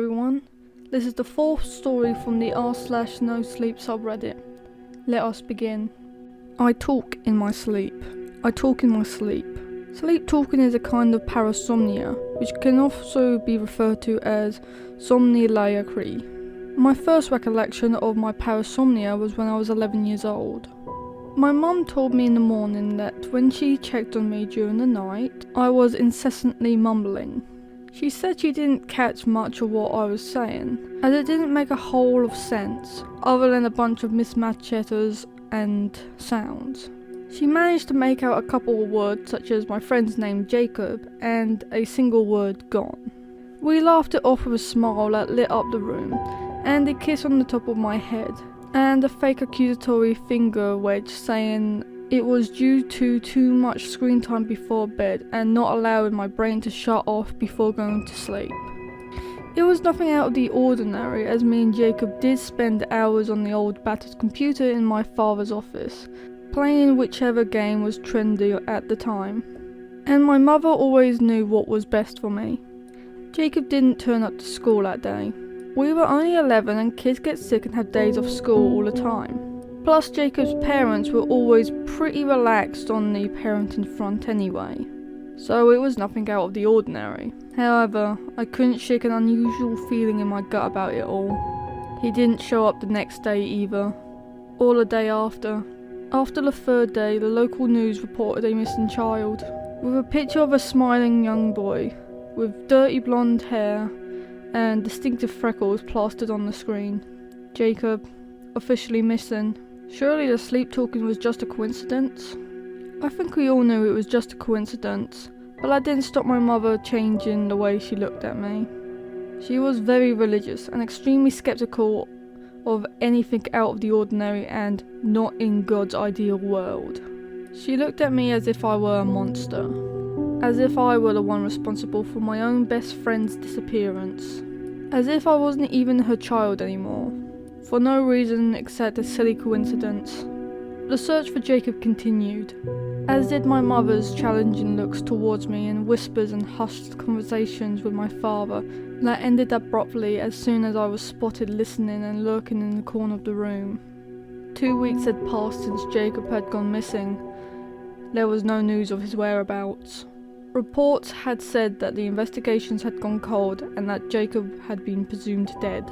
everyone. This is the fourth story from the r/NoSleep subreddit. Let us begin. I talk in my sleep. I talk in my sleep. Sleep talking is a kind of parasomnia, which can also be referred to as somniloquy. My first recollection of my parasomnia was when I was 11 years old. My mum told me in the morning that when she checked on me during the night, I was incessantly mumbling. She said she didn't catch much of what I was saying, as it didn't make a whole of sense, other than a bunch of mismatched letters and sounds. She managed to make out a couple of words such as my friend's name Jacob and a single word gone. We laughed it off with a smile that lit up the room, and a kiss on the top of my head, and a fake accusatory finger wedge saying it was due to too much screen time before bed and not allowing my brain to shut off before going to sleep. It was nothing out of the ordinary, as me and Jacob did spend hours on the old battered computer in my father's office, playing whichever game was trendy at the time. And my mother always knew what was best for me. Jacob didn't turn up to school that day. We were only 11 and kids get sick and have days off school all the time. Plus Jacob's parents were always pretty relaxed on the parenting front anyway, so it was nothing out of the ordinary. However, I couldn't shake an unusual feeling in my gut about it all. He didn't show up the next day either, or the day after. After the third day, the local news reported a missing child, with a picture of a smiling young boy, with dirty blonde hair and distinctive freckles plastered on the screen. Jacob, officially missing. Surely the sleep talking was just a coincidence? I think we all knew it was just a coincidence, but that didn't stop my mother changing the way she looked at me. She was very religious and extremely skeptical of anything out of the ordinary and not in God's ideal world. She looked at me as if I were a monster, as if I were the one responsible for my own best friend's disappearance, as if I wasn't even her child anymore, for no reason except a silly coincidence. The search for Jacob continued, as did my mother's challenging looks towards me and whispers and hushed conversations with my father that ended abruptly as soon as I was spotted listening and lurking in the corner of the room. 2 weeks had passed since Jacob had gone missing. There was no news of his whereabouts. Reports had said that the investigations had gone cold and that Jacob had been presumed dead.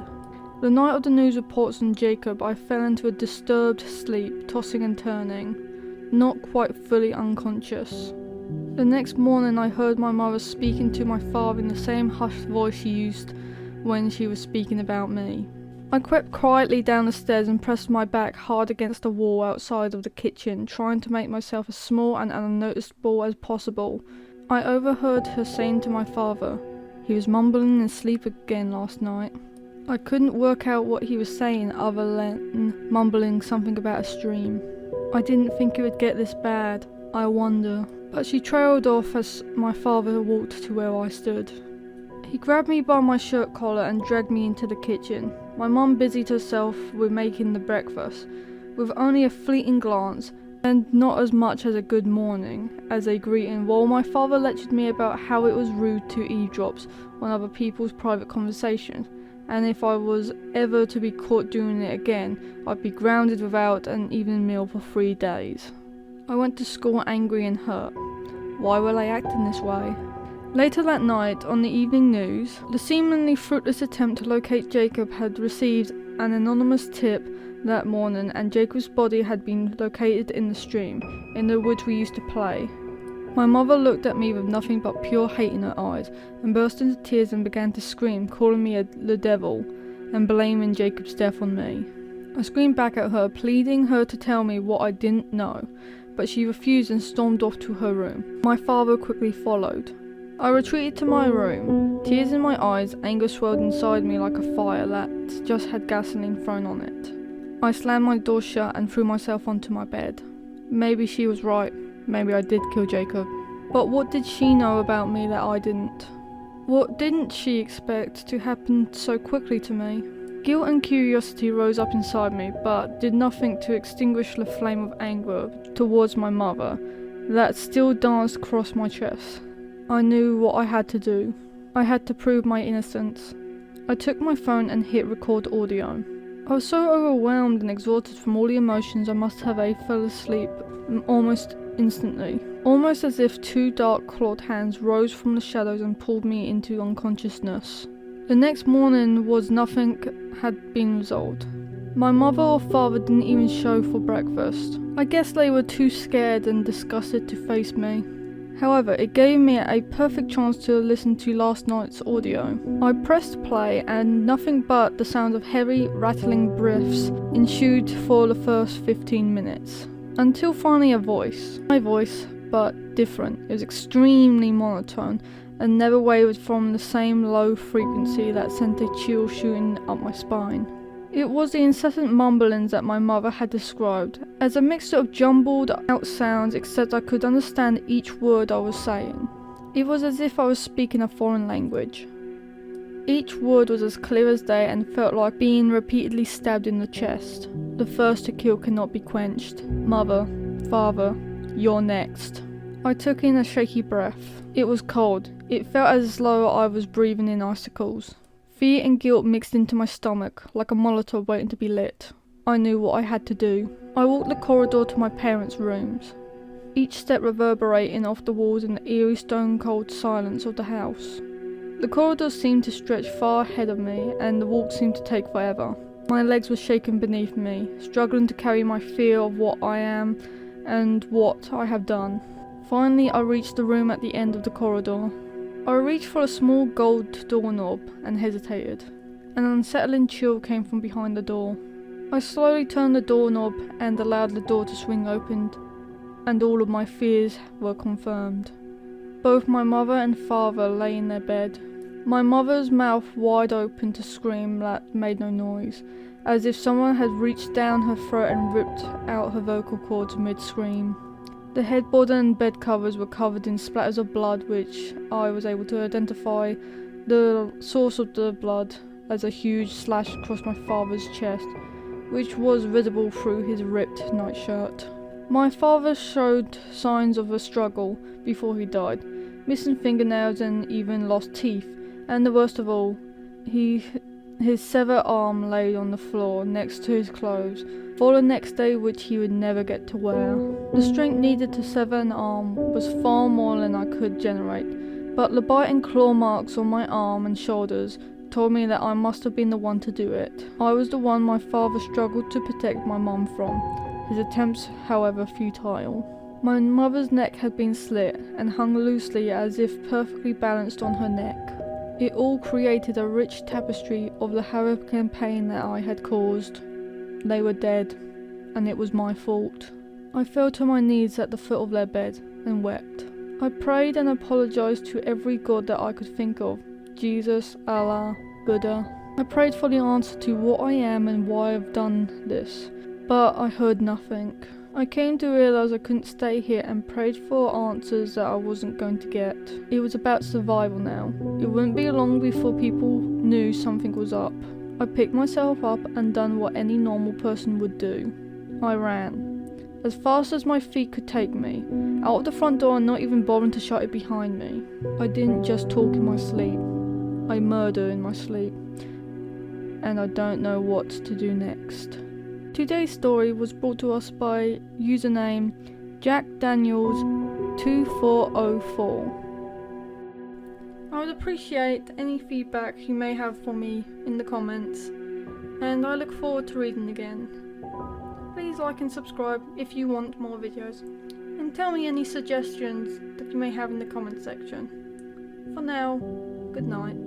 The night of the news reports on Jacob, I fell into a disturbed sleep, tossing and turning, not quite fully unconscious. The next morning I heard my mother speaking to my father in the same hushed voice she used when she was speaking about me. I crept quietly down the stairs and pressed my back hard against the wall outside of the kitchen, trying to make myself as small and unnoticeable as possible. I overheard her saying to my father, "He was mumbling in sleep again last night." I couldn't work out what he was saying other than mumbling something about a stream. I didn't think it would get this bad, I wonder. But she trailed off as my father walked to where I stood. He grabbed me by my shirt collar and dragged me into the kitchen. My mum busied herself with making the breakfast, with only a fleeting glance, and not as much as a good morning as a greeting, while my father lectured me about how it was rude to eavesdrop on other people's private conversations, and if I was ever to be caught doing it again, I'd be grounded without an evening meal for 3 days. I went to school angry and hurt. Why were they acting this way? Later that night, on the evening news, the seemingly fruitless attempt to locate Jacob had received an anonymous tip that morning, and Jacob's body had been located in the stream, in the woods we used to play. My mother looked at me with nothing but pure hate in her eyes, and burst into tears and began to scream, calling me the devil, and blaming Jacob's death on me. I screamed back at her, pleading her to tell me what I didn't know, but she refused and stormed off to her room. My father quickly followed. I retreated to my room, tears in my eyes, anger swelled inside me like a fire that just had gasoline thrown on it. I slammed my door shut and threw myself onto my bed. Maybe she was right. Maybe I did kill Jacob. But what did she know about me that I didn't? What didn't she expect to happen so quickly to me? Guilt and curiosity rose up inside me, but did nothing to extinguish the flame of anger towards my mother that still danced across my chest. I knew what I had to do. I had to prove my innocence. I took my phone and hit record audio. I was so overwhelmed and exhausted from all the emotions I must have fell asleep almost instantly. Almost as if two dark clawed hands rose from the shadows and pulled me into unconsciousness. The next morning was nothing had been resolved. My mother or father didn't even show for breakfast. I guess they were too scared and disgusted to face me. However, it gave me a perfect chance to listen to last night's audio. I pressed play and nothing but the sound of heavy, rattling breaths ensued for the first 15 minutes. Until finally a voice. My voice, but different. It was extremely monotone and never wavered from the same low frequency that sent a chill shooting up my spine. It was the incessant mumblings that my mother had described, as a mixture of jumbled out sounds except I could understand each word I was saying. It was as if I was speaking a foreign language. Each word was as clear as day and felt like being repeatedly stabbed in the chest. The thirst to kill cannot be quenched. Mother, father, you're next. I took in a shaky breath. It was cold. It felt as though I was breathing in icicles. Fear and guilt mixed into my stomach, like a Molotov waiting to be lit. I knew what I had to do. I walked the corridor to my parents' rooms, each step reverberating off the walls in the eerie stone-cold silence of the house. The corridor seemed to stretch far ahead of me, and the walk seemed to take forever. My legs were shaking beneath me, struggling to carry my fear of what I am and what I have done. Finally, I reached the room at the end of the corridor. I reached for a small gold doorknob and hesitated. An unsettling chill came from behind the door. I slowly turned the doorknob and allowed the door to swing open, and all of my fears were confirmed. Both my mother and father lay in their bed. My mother's mouth wide open to scream that made no noise, as if someone had reached down her throat and ripped out her vocal cords mid-scream. The headboard and bed covers were covered in splatters of blood, which I was able to identify the source of the blood as a huge slash across my father's chest, which was visible through his ripped nightshirt. My father showed signs of a struggle before he died, missing fingernails and even lost teeth, and the worst of all, his severed arm lay on the floor next to his clothes for the next day, which he would never get to wear. The strength needed to sever an arm was far more than I could generate, but the bite and claw marks on my arm and shoulders told me that I must have been the one to do it. I was the one my father struggled to protect my mum from, his attempts however futile. My mother's neck had been slit and hung loosely as if perfectly balanced on her neck. It all created a rich tapestry of the havoc and pain that I had caused. They were dead, and it was my fault. I fell to my knees at the foot of their bed and wept. I prayed and apologized to every god that I could think of, Jesus, Allah, Buddha. I prayed for the answer to what I am and why I've done this, but I heard nothing. I came to realize I couldn't stay here and prayed for answers that I wasn't going to get. It was about survival now. It wouldn't be long before people knew something was up. I picked myself up and done what any normal person would do. I ran, as fast as my feet could take me, out of the front door and not even bothering to shut it behind me. I didn't just talk in my sleep. I murder in my sleep. And I don't know what to do next. Today's story was brought to us by username JackDaniels2404. I would appreciate any feedback you may have for me in the comments, and I look forward to reading again. Please like and subscribe if you want more videos, and tell me any suggestions that you may have in the comment section. For now, good night.